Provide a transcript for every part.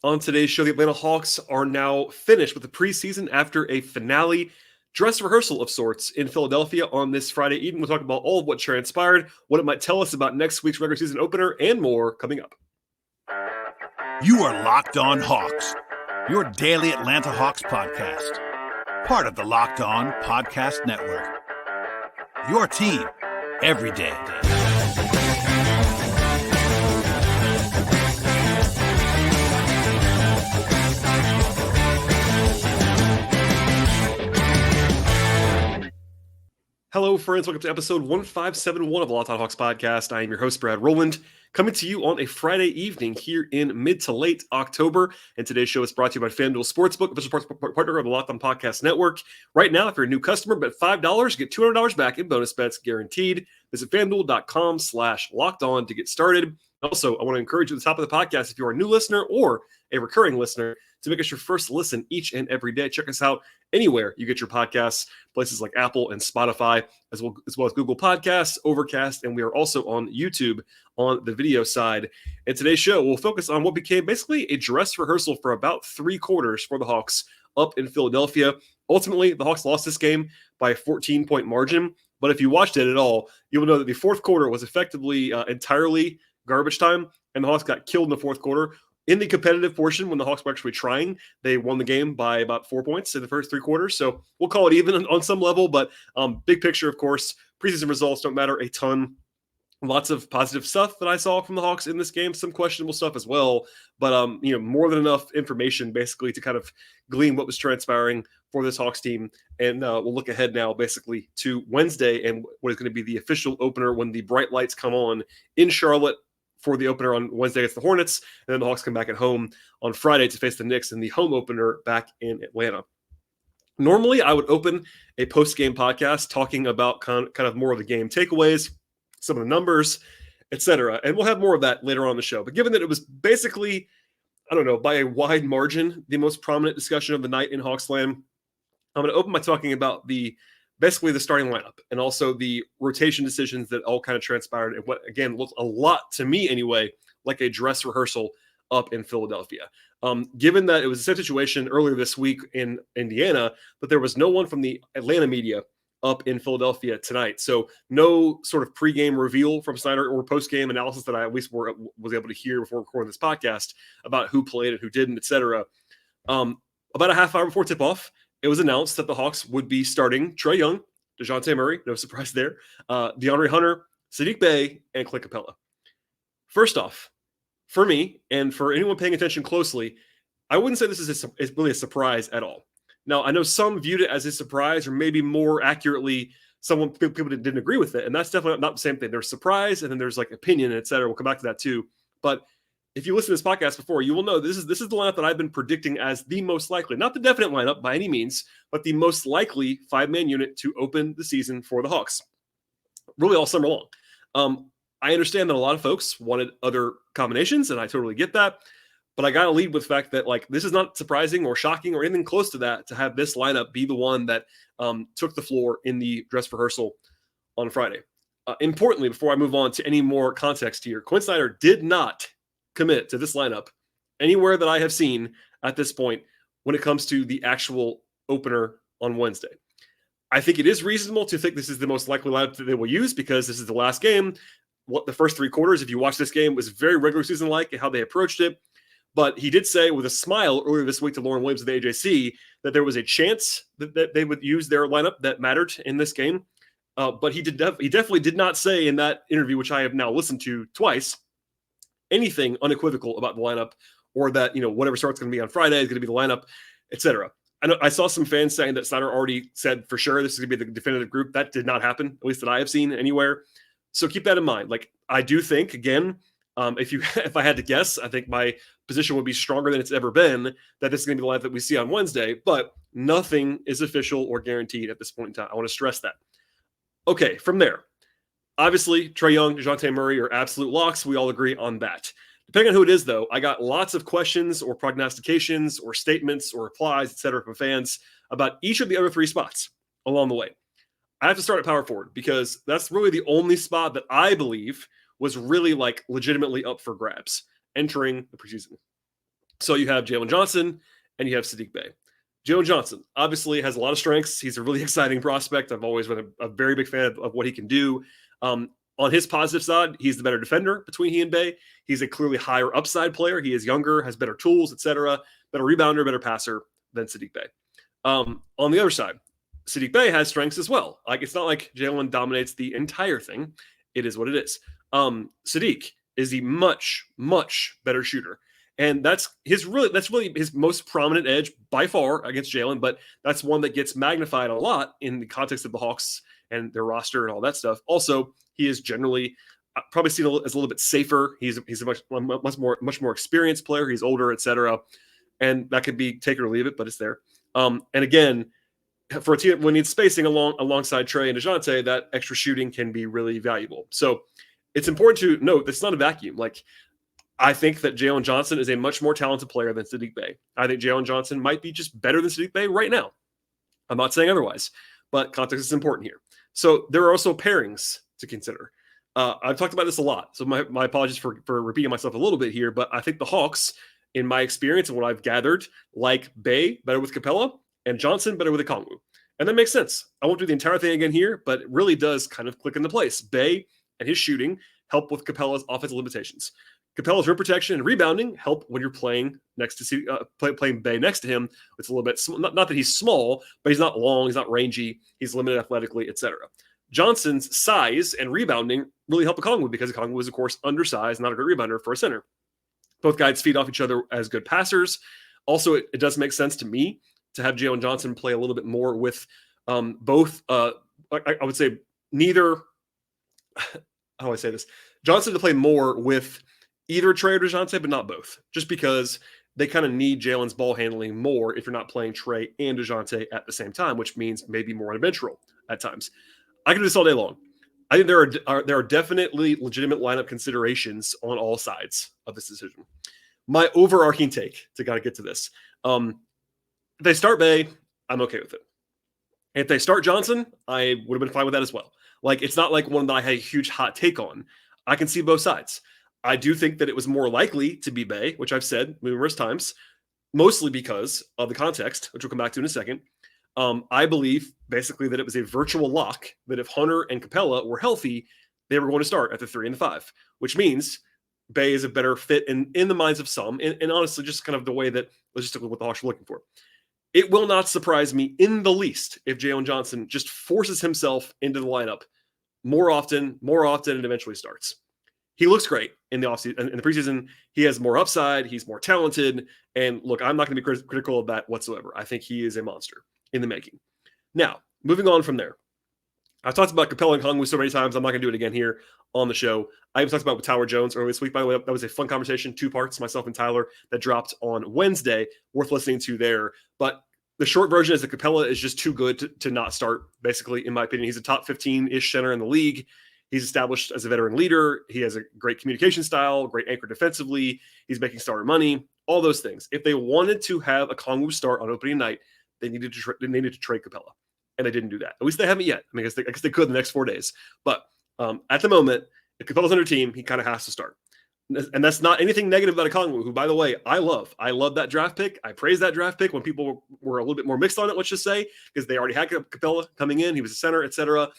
On today's show, the Atlanta Hawks are now finished with the preseason after a finale dress rehearsal of sorts in Philadelphia on this Friday evening. We'll talk about all of what transpired, what it might tell us about next week's regular season opener, and more coming up. You are Locked On Hawks, your daily Atlanta Hawks podcast. Part of the Locked On Podcast Network. Your team every day. Hello, friends. Welcome to episode 1571 of the Locked On Hawks podcast. I am your host, Brad Rowland, coming to you on a Friday evening here in mid to late October. And today's show is brought to you by FanDuel Sportsbook, official partner of the Locked On Podcast Network. Right now, if you're a new customer, bet $5, get $200 back in bonus bets guaranteed. Visit FanDuel.com/LockedOn to get started. Also, I want to encourage you at the top of the podcast, if you're a new listener or a recurring listener, to make us your first listen each and every day. Check us out anywhere you get your podcasts, places like Apple and Spotify, as well as Google Podcasts, Overcast, and we are also on YouTube on the video side. And today's show will focus on what became basically a dress rehearsal for about 3 quarters for the Hawks up in Philadelphia. Ultimately, the Hawks lost this game by a 14-point margin, but if you watched it at all, you will know that the fourth quarter was effectively entirely garbage time, and the Hawks got killed in the fourth quarter. In the competitive portion, when the Hawks were actually trying, they won the game by about 4 points in the first 3 quarters. So we'll call it even on some level, but big picture, of course, preseason results don't matter a ton. Lots of positive stuff that I saw from the Hawks in this game, some questionable stuff as well, but more than enough information basically to kind of glean what was transpiring for this Hawks team. And we'll look ahead now basically to Wednesday and what is going to be the official opener when the bright lights come on in Charlotte for the opener on Wednesday against the Hornets, and then the Hawks come back at home on Friday to face the Knicks in the home opener back in Atlanta. Normally, I would open a post-game podcast talking about kind of more of the game takeaways, some of the numbers, etc., and we'll have more of that later on in the show. But given that it was basically, by a wide margin, the most prominent discussion of the night in Hawksland, I'm going to open by talking about basically the starting lineup and also the rotation decisions that all kind of transpired and what, again, looked a lot to me anyway, like a dress rehearsal up in Philadelphia. Given that it was the same situation earlier this week in Indiana, but there was no one from the Atlanta media up in Philadelphia tonight. So no sort of pregame reveal from Snyder or postgame analysis that I at least was able to hear before recording this podcast about who played and who didn't, et cetera. About a half hour before tip-off, it was announced that the Hawks would be starting Trae Young, DeJounte Murray, no surprise there, DeAndre Hunter, Saddiq Bey, and Clint Capella. First off, for me, and for anyone paying attention closely, I wouldn't say this is really a surprise at all. Now, I know some viewed it as a surprise, or maybe more accurately, people didn't agree with it, and that's definitely not the same thing. There's surprise, and then there's like opinion, et cetera. We'll come back to that too. But if you listen to this podcast before, you will know this is the lineup that I've been predicting as the most likely, not the definite lineup by any means, but the most likely 5-man unit to open the season for the Hawks, really all summer long. I understand that a lot of folks wanted other combinations, and I totally get that, but I got to lead with the fact that this is not surprising or shocking or anything close to that to have this lineup be the one that took the floor in the dress rehearsal on Friday. Importantly, before I move on to any more context here, Quinn Snyder did not commit to this lineup anywhere that I have seen at this point when it comes to the actual opener on Wednesday. I think it is reasonable to think this is the most likely lineup that they will use because this is the last game. What the first 3 quarters, if you watch this game, was very regular season-like and how they approached it. But he did say with a smile earlier this week to Lauren Williams of the AJC that there was a chance that they would use their lineup that mattered in this game. But he definitely did not say in that interview, which I have now listened to twice, anything unequivocal about the lineup or that, whatever start's going to be on Friday is going to be the lineup, etc. I saw some fans saying that Snyder already said for sure this is going to be the definitive group. That did not happen, at least that I have seen anywhere. So keep that in mind. I do think, again, if I had to guess, I think my position would be stronger than it's ever been that this is going to be the lineup that we see on Wednesday, but nothing is official or guaranteed at this point in time. I want to stress that. Okay, from there. Obviously, Trae Young, DeJounte Murray are absolute locks. We all agree on that. Depending on who it is, though, I got lots of questions or prognostications or statements or replies, et cetera, from fans about each of the other 3 spots along the way. I have to start at power forward because that's really the only spot that I believe was really legitimately up for grabs entering the preseason. So you have Jalen Johnson and you have Saddiq Bey. Jalen Johnson obviously has a lot of strengths. He's a really exciting prospect. I've always been a very big fan of what he can do. On his positive side, he's the better defender between he and Bey. He's a clearly higher upside player. He is younger, has better tools, etc. Better rebounder, better passer than Saddiq Bey. On the other side, Saddiq Bey has strengths as well. Like, it's not like Jalen dominates the entire thing. It is what it is. Saddiq is a much, much better shooter. And that's really his most prominent edge by far against Jalen, but that's one that gets magnified a lot in the context of the Hawks and their roster and all that stuff. Also, he is generally probably seen as a little bit safer. He's a much more experienced player. He's older, etc. And that could be take it or leave it, but it's there. And again, for a team when needs spacing alongside Trey and DeJounte, that extra shooting can be really valuable. So it's important to note that it's not a vacuum. Like, I think that Jalen Johnson is a much more talented player than Saddiq Bey. I think Jalen Johnson might be just better than Saddiq Bey right now. I'm not saying otherwise, but context is important here. So there are also pairings to consider. I've talked about this a lot, so my apologies for repeating myself a little bit here, but I think the Hawks, in my experience and what I've gathered, like Bey better with Capella and Johnson better with Okongwu. And that makes sense. I won't do the entire thing again here, but it really does kind of click into place. Bey and his shooting help with Capella's offensive limitations. Capella's rim protection and rebounding help when you're playing next to playing Bey next to him. It's a little bit not that he's small, but he's not long, he's not rangy, he's limited athletically, etc. Johnson's size and rebounding really help Okongwu because Okongwu is, of course, undersized, not a great rebounder for a center. Both guys feed off each other as good passers. Also, it does make sense to me to have Jalen Johnson play a little bit more with both. I would say neither. How do I say this? Johnson to play more with either Trey or DeJounte, but not both, just because they kind of need Jalen's ball handling more if you're not playing Trey and DeJounte at the same time, which means maybe more on a bench role at times. I can do this all day long. I think there are definitely legitimate lineup considerations on all sides of this decision. My overarching take to kind of get to this. If they start Bey, I'm okay with it. If they start Johnson, I would have been fine with that as well. Like, it's not like one that I had a huge hot take on. I can see both sides. I do think that it was more likely to be Bey, which I've said numerous times, mostly because of the context, which we'll come back to in a second. I believe basically that it was a virtual lock that if Hunter and Capella were healthy, they were going to start at the 3 and the 5, which means Bey is a better fit in the minds of some, and honestly, just kind of the way that logistically what the Hawks are looking for. It will not surprise me in the least if Jalen Johnson just forces himself into the lineup more often, and eventually starts. He looks great in the offseason. In the preseason, he has more upside. He's more talented. And look, I'm not going to be critical of that whatsoever. I think he is a monster in the making. Now, moving on from there. I've talked about Capella and Okongwu so many times. I'm not going to do it again here on the show. I even talked about with Tyler Jones earlier this week. By the way, that was a fun conversation, 2 parts, myself and Tyler, that dropped on Wednesday. Worth listening to there. But the short version is that Capella is just too good to not start, basically, in my opinion. He's a top 15-ish center in the league. He's established as a veteran leader. He has a great communication style, great anchor defensively. He's making starter money, all those things. If they wanted to have Okongwu start on opening night, they needed to trade Capella. And they didn't do that. At least they haven't yet. I mean, I guess they could in the next 4 days. But at the moment, if Capella's on their team, he kind of has to start. And that's not anything negative about Okongwu, who, by the way, I love. I love that draft pick. I praise that draft pick when people were a little bit more mixed on it, let's just say, because they already had Capella coming in. He was a center, etc.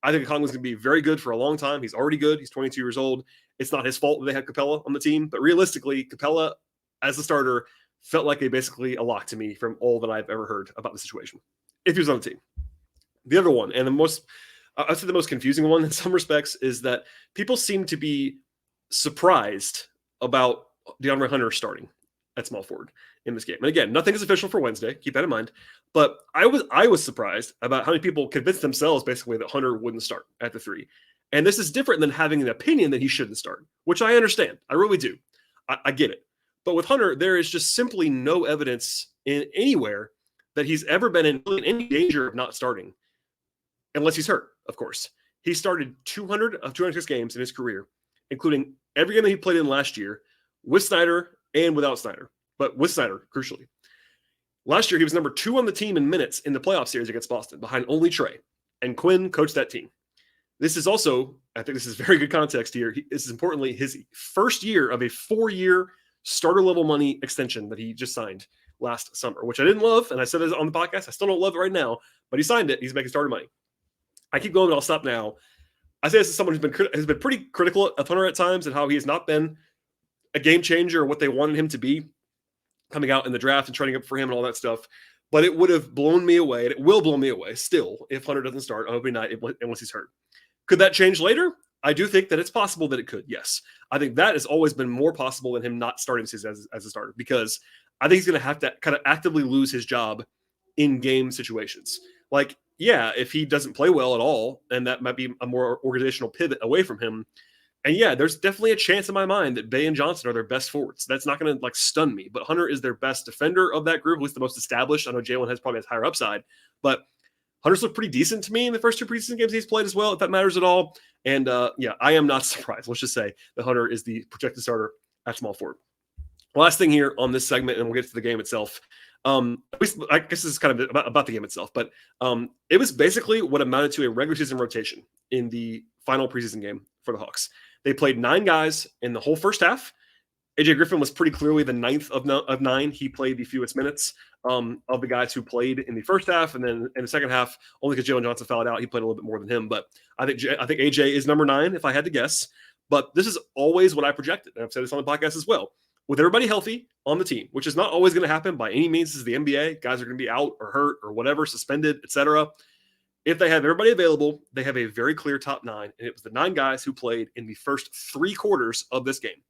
I think Okongwu is going to be very good for a long time. He's already good. He's 22 years old. It's not his fault that they had Capella on the team. But realistically, Capella, as a starter, felt like basically a lock to me from all that I've ever heard about the situation, if he was on the team. The other one, and I'd say the most confusing one in some respects, is that people seem to be surprised about DeAndre Hunter starting at small forward in this game. And again, nothing is official for Wednesday. Keep that in mind. But I was surprised about how many people convinced themselves basically that Hunter wouldn't start at the 3. And this is different than having an opinion that he shouldn't start, which I understand. I really do. I get it. But with Hunter, there is just simply no evidence anywhere that he's ever been in any danger of not starting, unless he's hurt, of course. He started 200 of 206 games in his career, including every game that he played in last year, with Snyder and without Snyder, but with Snyder, crucially. Last year, he was number 2 on the team in minutes in the playoff series against Boston, behind only Trey. And Quinn coached that team. This is also, I think this is very good context here. This is importantly his first year of a 4-year, starter level money extension that he just signed last summer, which I didn't love. And I said this on the podcast. I still don't love it right now, but he signed it. He's making starter money. I keep going, but I'll stop now. I say this as someone who's been pretty critical of Hunter at times and how he has not been a game changer or what they wanted him to be coming out in the draft and training up for him and all that stuff. But it would have blown me away, and it will blow me away still if Hunter doesn't start on opening night unless he's hurt. Could that change later? I do think that it's possible that it could, yes. I think that has always been more possible than him not starting this season as a starter, because I think he's going to have to kind of actively lose his job in game situations. Like, yeah, if he doesn't play well at all, and that might be a more organizational pivot away from him. And yeah, there's definitely a chance in my mind that Bey and Johnson are their best forwards. That's not going to like stun me, but Hunter is their best defender of that group, at least the most established. I know Jalen has probably has higher upside, but Hunter's looked pretty decent to me in the first 2 preseason games he's played as well, if that matters at all. And yeah, I am not surprised. Let's just say that Hunter is the projected starter at small forward. Last thing here on this segment, and we'll get to the game itself. At least I guess this is kind of about the game itself, but it was basically what amounted to a regular season rotation in the final preseason game for the Hawks. They played 9 guys in the whole first half. AJ Griffin was pretty clearly the 9th of 9. He played the fewest minutes of the guys who played in the first half, and then in the second half, only because Jalen Johnson fouled out, he played a little bit more than him. But I think AJ is number 9 if I had to guess. But this is always what I projected, and I've said this on the podcast as well. With everybody healthy on the team, which is not always going to happen by any means. This is the NBA. Guys are going to be out or hurt or whatever, suspended, etc. If they have everybody available, they have a very clear top 9, and it was the 9 guys who played in the first 3 quarters of this game.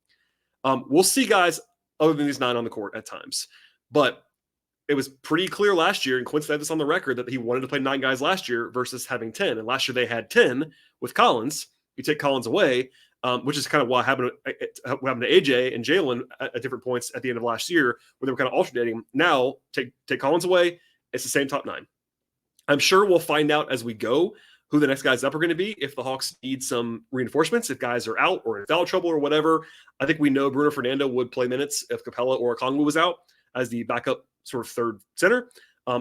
We'll see guys other than these 9 on the court at times, but it was pretty clear last year, and Quinn said this on the record, that he wanted to play 9 guys last year versus having 10. And last year they had 10 with Collins. You take Collins away, which is kind of what happened to AJ and Jalen at different points at the end of last year, where they were kind of alternating. Now take Collins away, it's the same top 9. I'm sure we'll find out as we go who the next guys up are going to be if the Hawks need some reinforcements, if guys are out or in foul trouble or whatever. I think we know Bruno Fernando would play minutes if Capella or Okongwu was out as the backup sort of third center.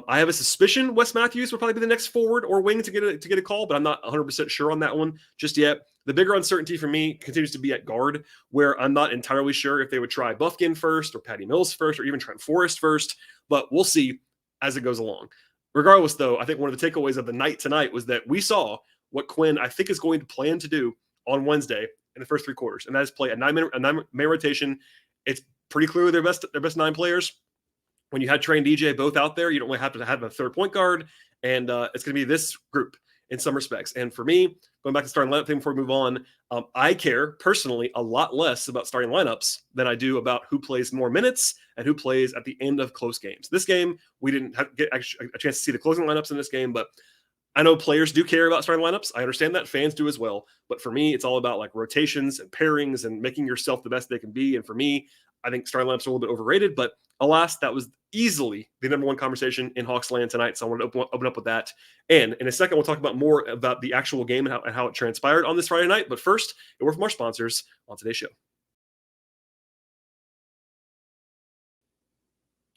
I have a suspicion Wes Matthews would probably be the next forward or wing to get a call, but I'm not 100% sure on that one just yet. The bigger uncertainty for me continues to be at guard, where I'm not entirely sure if they would try Buffkin first or Patty Mills first or even Trent Forrest first, but we'll see as it goes along. Regardless, though, I think one of the takeaways of the night tonight was that we saw what Quinn, I think, is going to plan to do on Wednesday in the first 3 quarters, and that is play a 9-man rotation. It's pretty clearly their best 9 players. When you had Trey and DJ both out there, you don't really have to have a third point guard, and it's going to be this group in some respects. And for me, going back to starting lineup thing before we move on, I care personally a lot less about starting lineups than I do about who plays more minutes and who plays at the end of close games. This game, we didn't get a chance to see the closing lineups in this game, but I know players do care about starting lineups. I understand that. Fans do as well. But for me, it's all about like rotations and pairings and making yourself the best they can be. And for me, I think starting lineups are a little bit overrated, but alas, that was easily the number 1 conversation in Hawks land tonight. So I wanted to open up with that. And in a second, we'll talk about more about the actual game and how it transpired on this Friday night. But first, a word from our sponsors on today's show.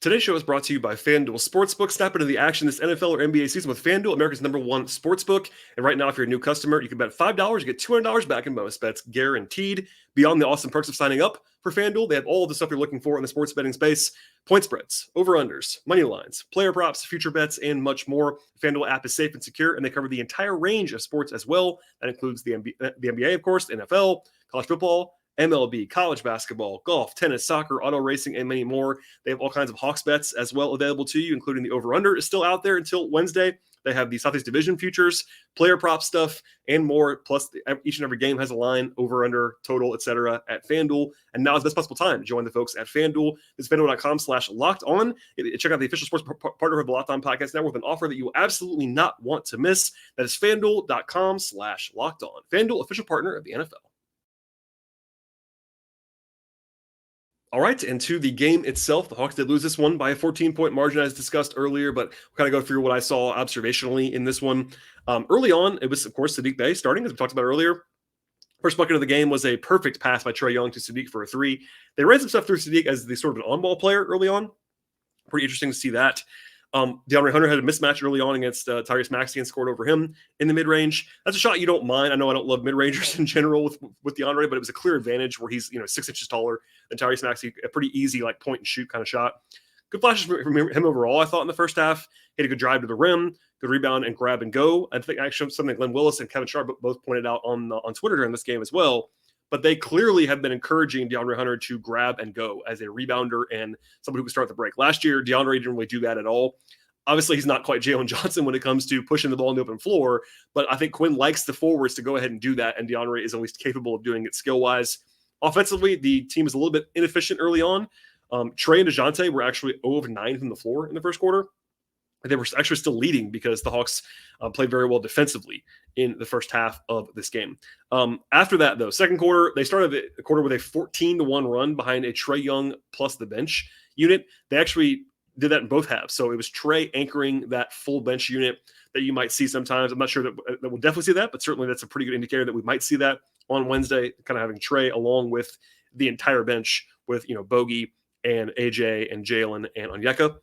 Today's show is brought to you by FanDuel Sportsbook. Snap into the action this NFL or NBA season with FanDuel, America's #1 sportsbook. And right now, if you're a new customer, you can bet $5, you get $200 back in bonus bets, guaranteed. Beyond the awesome perks of signing up for FanDuel, they have all of the stuff you're looking for in the sports betting space: point spreads, over-unders, money lines, player props, future bets, and much more. The FanDuel app is safe and secure, and they cover the entire range of sports as well. That includes the NBA, of course, the NFL, college football, MLB, college basketball, golf, tennis, soccer, auto racing, and many more. They have all kinds of Hawks bets as well available to you, including the over-under is still out there until Wednesday. They have the Southeast Division futures, player prop stuff, and more. Plus, each and every game has a line, over-under, total, etc. at FanDuel. And now is the best possible time to join the folks at FanDuel. It's FanDuel.com/LockedOn. Check out the official sports partner of the Locked On Podcast Network with an offer that you will absolutely not want to miss. That is FanDuel.com/LockedOn. FanDuel, official partner of the NFL. All right, and to the game itself, the Hawks did lose this one by a 14-point margin, as discussed earlier, but we'll kind of go through what I saw observationally in this one. Early on, it was, of course, Saddiq Bey starting, as we talked about earlier. First bucket of the game was a perfect pass by Trae Young to Saddiq for a 3. They ran some stuff through Saddiq as the sort of an on-ball player early on. Pretty interesting to see that. DeAndre Hunter had a mismatch early on against Tyrese Maxey and scored over him in the mid-range. That's a shot you don't mind. I know I don't love mid-rangers in general with DeAndre, but it was a clear advantage where he's 6 inches taller than Tyrese Maxey. A pretty easy like point and shoot kind of shot. Good flashes from him overall, I thought, in the first half. He had a good drive to the rim, good rebound and grab and go. I think actually something Glenn Willis and Kevin Sharp both pointed out on Twitter during this game as well. But they clearly have been encouraging DeAndre Hunter to grab and go as a rebounder and somebody who can start the break. Last year, DeAndre didn't really do that at all. Obviously, he's not quite Jalen Johnson when it comes to pushing the ball in the open floor, but I think Quinn likes the forwards to go ahead and do that, and DeAndre is at least capable of doing it skill-wise. Offensively, the team is a little bit inefficient early on. Trey and DeJounte were actually 0 of 9 from the floor in the first quarter. They were actually still leading because the Hawks played very well defensively in the first half of this game. After that, though, second quarter, they started the quarter with a 14-1 run behind a Trae Young plus the bench unit. They actually did that in both halves. So it was Trae anchoring that full bench unit that you might see sometimes. I'm not sure that we'll definitely see that, but certainly that's a pretty good indicator that we might see that on Wednesday, kind of having Trae along with the entire bench with, Bogey and AJ and Jalen and Onyeka.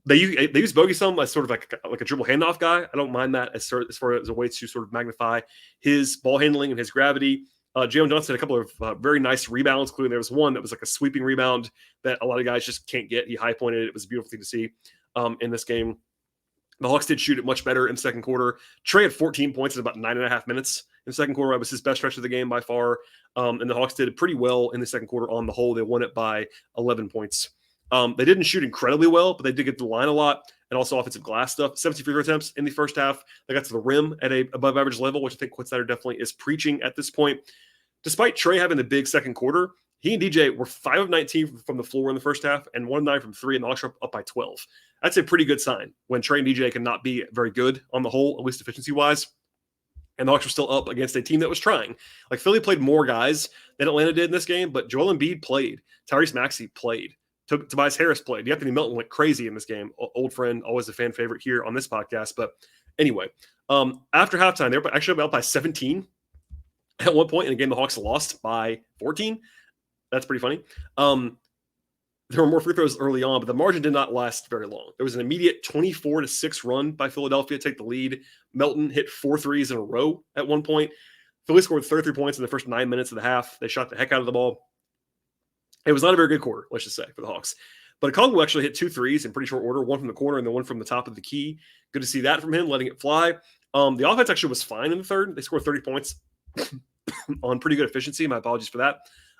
They use Bogey some as sort of like a dribble handoff guy. I don't mind that as far as a way to sort of magnify his ball handling and his gravity. Jalen Johnson had a couple of very nice rebounds, including there was one that was like a sweeping rebound that a lot of guys just can't get. He high pointed it. It was a beautiful thing to see in this game. The Hawks did shoot it much better in the second quarter. Trae had 14 points in about 9.5 minutes in the second quarter. That was his best stretch of the game by far. And the Hawks did pretty well in the second quarter on the whole. They won it by 11 points. They didn't shoot incredibly well, but they did get to the line a lot and also offensive glass stuff. 17 free throw attempts in the first half. They got to the rim at a above average level, which I think Quinn Snyder definitely is preaching at this point. Despite Trae having the big second quarter, he and DJ were 5 of 19 from the floor in the first half and 1 of 9 from 3, and the Hawks are up by 12. That's a pretty good sign when Trae and DJ cannot be very good on the whole, at least efficiency-wise. And the Hawks were still up against a team that was trying. Like Philly played more guys than Atlanta did in this game, but Joel Embiid played. Tyrese Maxey played. Tobias Harris played. Anthony Melton went crazy in this game. Old friend, always a fan favorite here on this podcast. But anyway, after halftime, they were actually up by 17 at one point in the game. The Hawks lost by 14. That's pretty funny. There were more free throws early on, but the margin did not last very long. There was an immediate 24-6 run by Philadelphia to take the lead. Melton hit 4 threes in a row at one point. Philly scored 33 points in the first 9 minutes of the half. They shot the heck out of the ball. It was not a very good quarter, let's just say, for the Hawks. But Okongwu actually hit 2 threes in pretty short order, one from the corner and then one from the top of the key. Good to see that from him, letting it fly. The offense actually was fine in the third. They scored 30 points on pretty good efficiency. My apologies for that.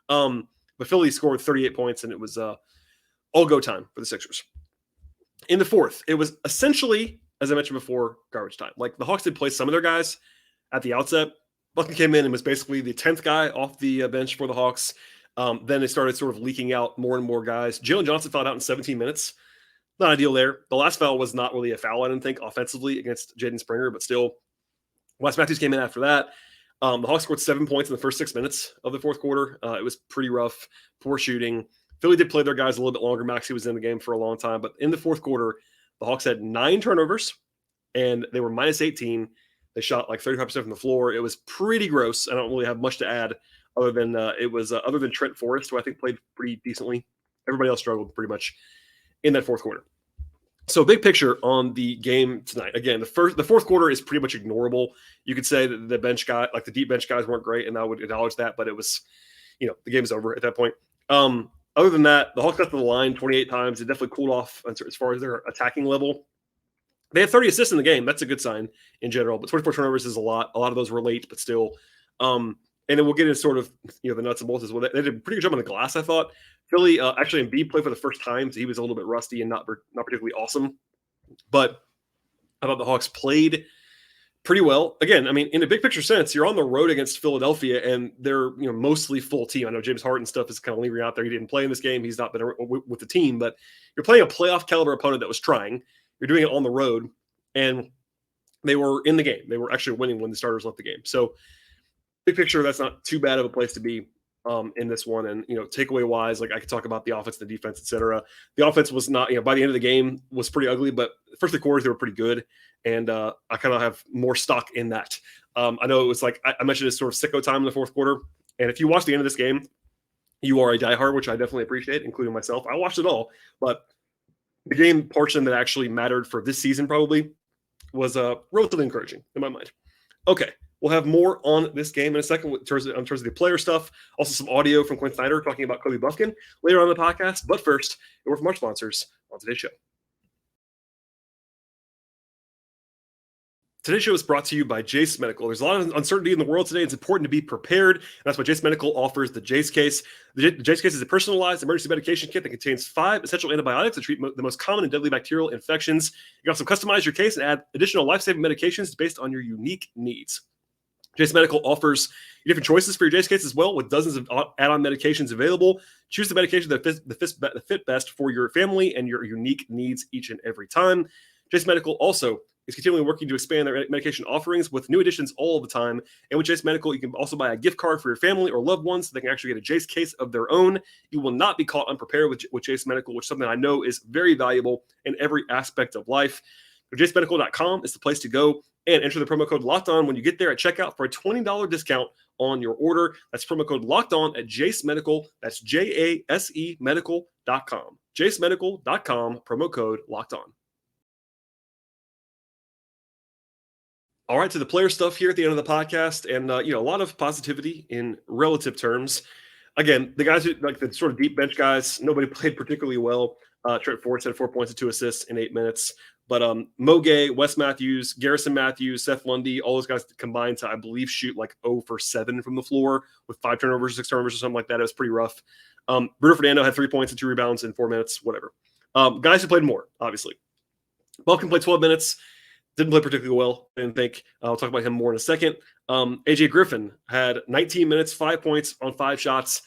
But Philly scored 38 points, and it was all go time for the Sixers. In the fourth, it was essentially, as I mentioned before, garbage time. Like the Hawks did play some of their guys at the outset. Buckner came in and was basically the 10th guy off the bench for the Hawks. Then they started sort of leaking out more and more guys. Jalen Johnson fouled out in 17 minutes. Not ideal there. The last foul was not really a foul, I didn't think, offensively against Jaden Springer, but still. Wes Matthews came in after that. The Hawks scored 7 points in the first 6 minutes of the fourth quarter. It was pretty rough, poor shooting. Philly did play their guys a little bit longer. Maxey was in the game for a long time. But in the fourth quarter, the Hawks had 9 turnovers, and they were minus 18. They shot like 35% from the floor. It was pretty gross. I don't really have much to add other than other than Trent Forrest, who I think played pretty decently. Everybody else struggled pretty much in that fourth quarter. So big picture on the game tonight. Again, the fourth quarter is pretty much ignorable. You could say that the bench guy, like the deep bench guys, weren't great, and I would acknowledge that. But it was, the game's over at that point. Other than that, the Hawks got to the line 28 times. It definitely cooled off as far as their attacking level. They had 30 assists in the game. That's a good sign in general. But 24 turnovers is a lot. A lot of those were late, but still. And then we'll get into sort of the nuts and bolts as well. They did a pretty good job on the glass, I thought. Philly actually Embiid played for the first time, so he was a little bit rusty and not particularly awesome. But I thought the Hawks played pretty well. Again, I mean, in a big picture sense, you're on the road against Philadelphia, and they're mostly full team. I know James Harden stuff is kind of lingering out there. He didn't play in this game. He's not been with the team, but you're playing a playoff caliber opponent that was trying. You're doing it on the road, and they were in the game. They were actually winning when the starters left the game. So big picture, that's not too bad of a place to be in this one. And, takeaway wise, like I could talk about the offense, the defense, et cetera. The offense was not, by the end of the game was pretty ugly, but the first 3 quarters, they were pretty good. And I kind of have more stock in that. I know it was like, I mentioned this sort of sicko time in the fourth quarter. And if you watch the end of this game, you are a diehard, which I definitely appreciate, including myself. I watched it all, but the game portion that actually mattered for this season probably was relatively encouraging in my mind. Okay, we'll have more on this game in a second in terms of the player stuff. Also, some audio from Quinn Snyder talking about Kobe Buffkin later on in the podcast. But first, a word from our sponsors on today's show. Today's show is brought to you by Jase Medical. There's a lot of uncertainty in the world today. It's important to be prepared. And that's why Jase Medical offers the Jase Case. The Jase Case is a personalized emergency medication kit that contains 5 essential antibiotics to treat the most common and deadly bacterial infections. You can also customize your case and add additional life-saving medications based on your unique needs. Jase Medical offers different choices for your Jase Case as well, with dozens of add-on medications available. Choose the medication that fit best for your family and your unique needs each and every time. Jase Medical also is continually working to expand their medication offerings with new additions all the time. And with Jase Medical, you can also buy a gift card for your family or loved ones so they can actually get a Jase Case of their own. You will not be caught unprepared with Jase Medical, which is something I know is very valuable in every aspect of life. JaseMedical.com is the place to go, and enter the promo code LOCKEDON when you get there at checkout for a $20 discount on your order. That's promo code LOCKEDON at Jase Medical. That's JASE Medical.com. JaseMedical.com, promo code LOCKEDON. All right, to the player stuff here at the end of the podcast, and a lot of positivity in relative terms. Again, the guys who like the sort of deep bench guys, nobody played particularly well. Trent Forrest had 4 points and 2 assists in 8 minutes. But Mo Gay, Wes Matthews, Garrison Matthews, Seth Lundy, all those guys combined to, I believe, shoot like 0 for 7 from the floor with 5 turnovers, 6 turnovers, or something like that. It was pretty rough. Bruno Fernando had 3 points and 2 rebounds in 4 minutes, whatever. Guys who played more, obviously. Buffkin played 12 minutes. Didn't play particularly well, I didn't think. I'll talk about him more in a second. AJ Griffin had 19 minutes, 5 points on 5 shots. It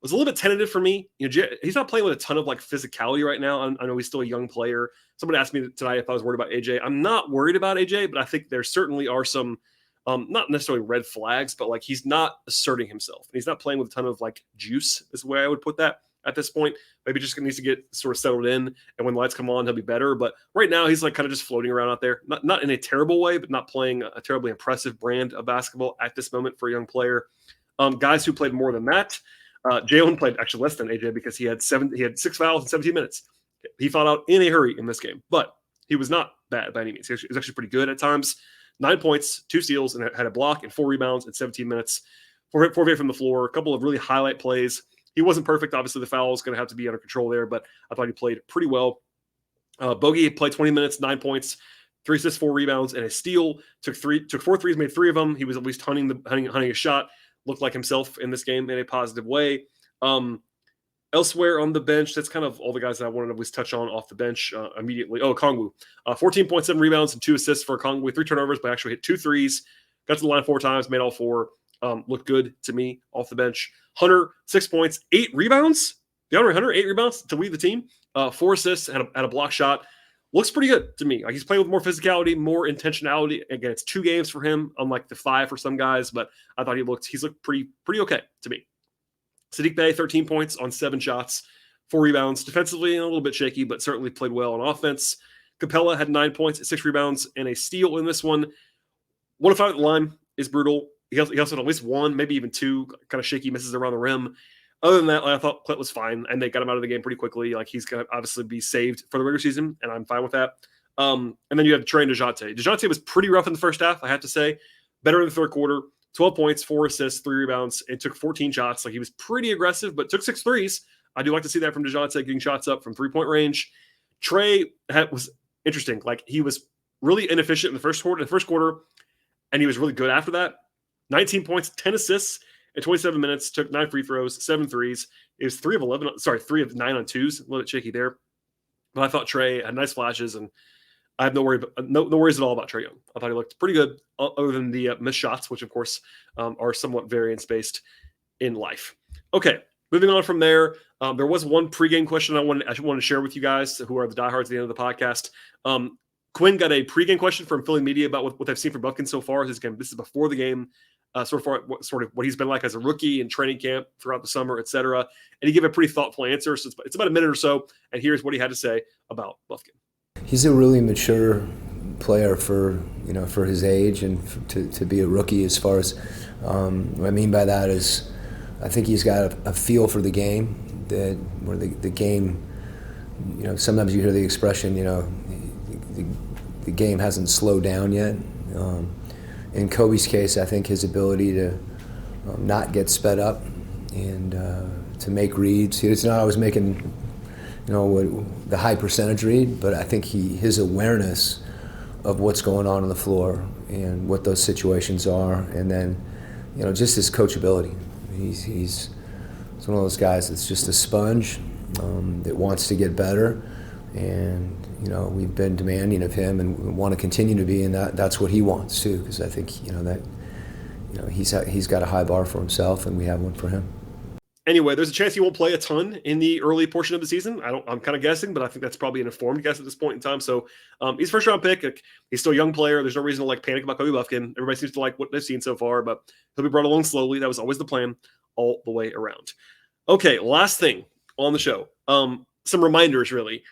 was a little bit tentative for me. He's not playing with a ton of like physicality right now. I know he's still a young player. Somebody asked me tonight if I was worried about AJ. I'm not worried about AJ, but I think there certainly are some, not necessarily red flags, but like he's not asserting himself. He's not playing with a ton of like juice is the way I would put that at this point. Maybe just needs to get sort of settled in, and when the lights come on, he'll be better. But right now, he's like kind of just floating around out there, not in a terrible way, but not playing a terribly impressive brand of basketball at this moment for a young player. Guys who played more than that, Jalen played actually less than AJ because he had 6 fouls in 17 minutes. He fouled out in a hurry in this game, but he was not bad by any means. He was actually pretty good at times. 9 points, 2 steals, and had a block and 4 rebounds in 17 minutes. 4 of 8 from the floor, a couple of really highlight plays. He wasn't perfect. Obviously, the foul is going to have to be under control there, but I thought he played pretty well. Bogey played 20 minutes, 9 points, 3 assists, 4 rebounds, and a steal. Took 4 threes, made 3 of them. He was at least hunting a shot. Looked like himself in this game in a positive way. Elsewhere on the bench, that's kind of all the guys that I wanted to at least touch on off the bench immediately. Oh, Kongwu. 14.7 rebounds and 2 assists for Kongwu. 3 turnovers, but actually hit 2 threes. Got to the line 4 times, made all 4. Looked good to me off the bench. Hunter, 6 points, 8 rebounds. DeAndre Hunter, 8 rebounds to lead the team. 4 assists, had a block shot. Looks pretty good to me. Like he's playing with more physicality, more intentionality. Again, it's 2 games for him, unlike the 5 for some guys, but I thought he's looked pretty okay to me. Saddiq Bey, 13 points on 7 shots, 4 rebounds. Defensively, a little bit shaky, but certainly played well on offense. Capella had 9 points, 6 rebounds, and a steal in this one. 1 of 5 at the line is brutal. He also had at least 1, maybe even 2 kind of shaky misses around the rim. Other than that, I thought Clint was fine, and they got him out of the game pretty quickly. Like he's going to obviously be saved for the regular season, and I'm fine with that. And then you have Trey and DeJounte. DeJounte was pretty rough in the first half, I have to say. Better in the third quarter. 12 points, 4 assists, 3 rebounds. It took 14 shots. Like he was pretty aggressive, but took 6 threes. I do like to see that from DeJounte, getting shots up from 3-point range. Trey was interesting. Like he was really inefficient in the first quarter, and he was really good after that. 19 points, 10 assists in 27 minutes, took 9 free throws, 7 threes. It was 3 of 9 on 2s. A little bit shaky there. But I thought Trey had nice flashes, and I have no worries at all about Trae Young. I thought he looked pretty good, other than the missed shots, which, of course, are somewhat variance-based in life. Okay, moving on from there. There was one pregame question I wanted to share with you guys who are the diehards at the end of the podcast. Quinn got a pregame question from Philly media about what they've seen from Buffkin so far. This is before the game, sort of what he's been like as a rookie in training camp throughout the summer, etc. And he gave a pretty thoughtful answer. So it's about a minute or so, and here's what he had to say about Buffkin. He's a really mature player for his age and to be a rookie. As far as what I mean by that is, I think he's got a feel for the game where the game sometimes you hear the expression, the game hasn't slowed down yet. In Kobe's case, I think his ability to not get sped up and to make reads. It's not always making, the high percentage read, but I think his awareness of what's going on the floor and what those situations are, and then, just his coachability. He's one of those guys that's just a sponge that wants to get better, and we've been demanding of him and want to continue to be, and that's what he wants too, because I think he's got a high bar for himself, and we have one for him. Anyway, there's a chance he won't play a ton in the early portion of the season. I'm kind of guessing, but I think that's probably an informed guess at this point in time. So he's first round pick. He's still a young player. There's no reason to panic about Kobe Buffkin. Everybody seems to like what they've seen so far, but he'll be brought along slowly. That was always the plan all the way around. Okay, last thing on the show. Some reminders really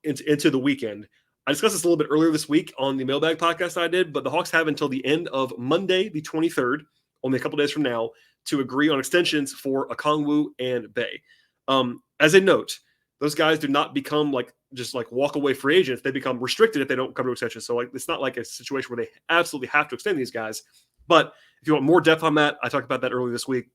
into the weekend. I discussed this a little bit earlier this week on the Mailbag podcast I did, but the Hawks have until the end of Monday, the 23rd, only a couple days from now, to agree on extensions for Okongwu and Bey. As a note, those guys do not become just walk away free agents. They become restricted if they don't come to extension. So it's not like a situation where they absolutely have to extend these guys. But if you want more depth on that, I talked about that earlier this week.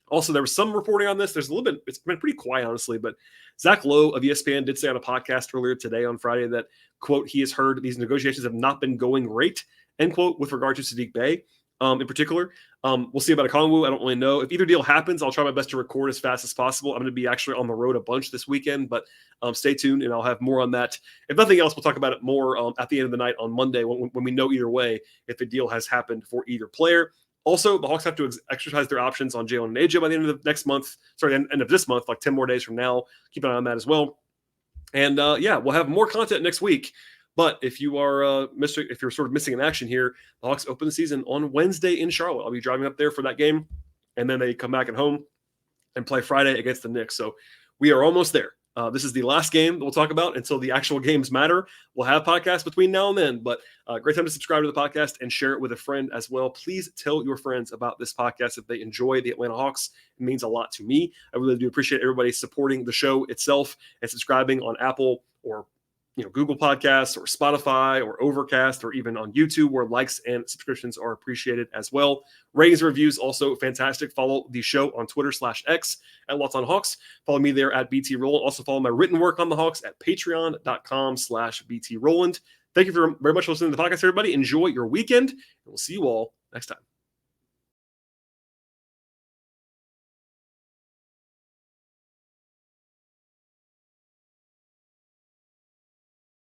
Also, there was some reporting on this. There's a little bit, it's been pretty quiet, honestly, but Zach Lowe of ESPN did say on a podcast earlier today on Friday that, quote, he has heard these negotiations have not been going great, end quote, with regard to Saddiq Bey in particular. We'll see about Okongwu. I don't really know. If either deal happens, I'll try my best to record as fast as possible. I'm going to be actually on the road a bunch this weekend, but stay tuned and I'll have more on that. If nothing else, we'll talk about it more at the end of the night on Monday when we know either way if the deal has happened for either player. Also, the Hawks have to exercise their options on Jalen and AJ by the end of the next month. Sorry, end of this month, 10 more days from now. Keep an eye on that as well. And we'll have more content next week. But if you are if you're sort of missing in action here, the Hawks open the season on Wednesday in Charlotte. I'll be driving up there for that game, and then they come back at home and play Friday against the Knicks. So we are almost there. This is the last game that we'll talk about until the actual games matter. We'll have podcasts between now and then, but great time to subscribe to the podcast and share it with a friend as well. Please tell your friends about this podcast if they enjoy the Atlanta Hawks. It means a lot to me. I really do appreciate everybody supporting the show itself and subscribing on Apple or Google Podcasts or Spotify or Overcast or even on YouTube, where likes and subscriptions are appreciated as well. Ratings and reviews also fantastic. Follow the show on Twitter/X at Locked On Hawks. Follow me there at BT Rowland. Also follow my written work on the Hawks at patreon.com/BT Rowland. Thank you very much for listening to the podcast, everybody. Enjoy your weekend, and we'll see you all next time.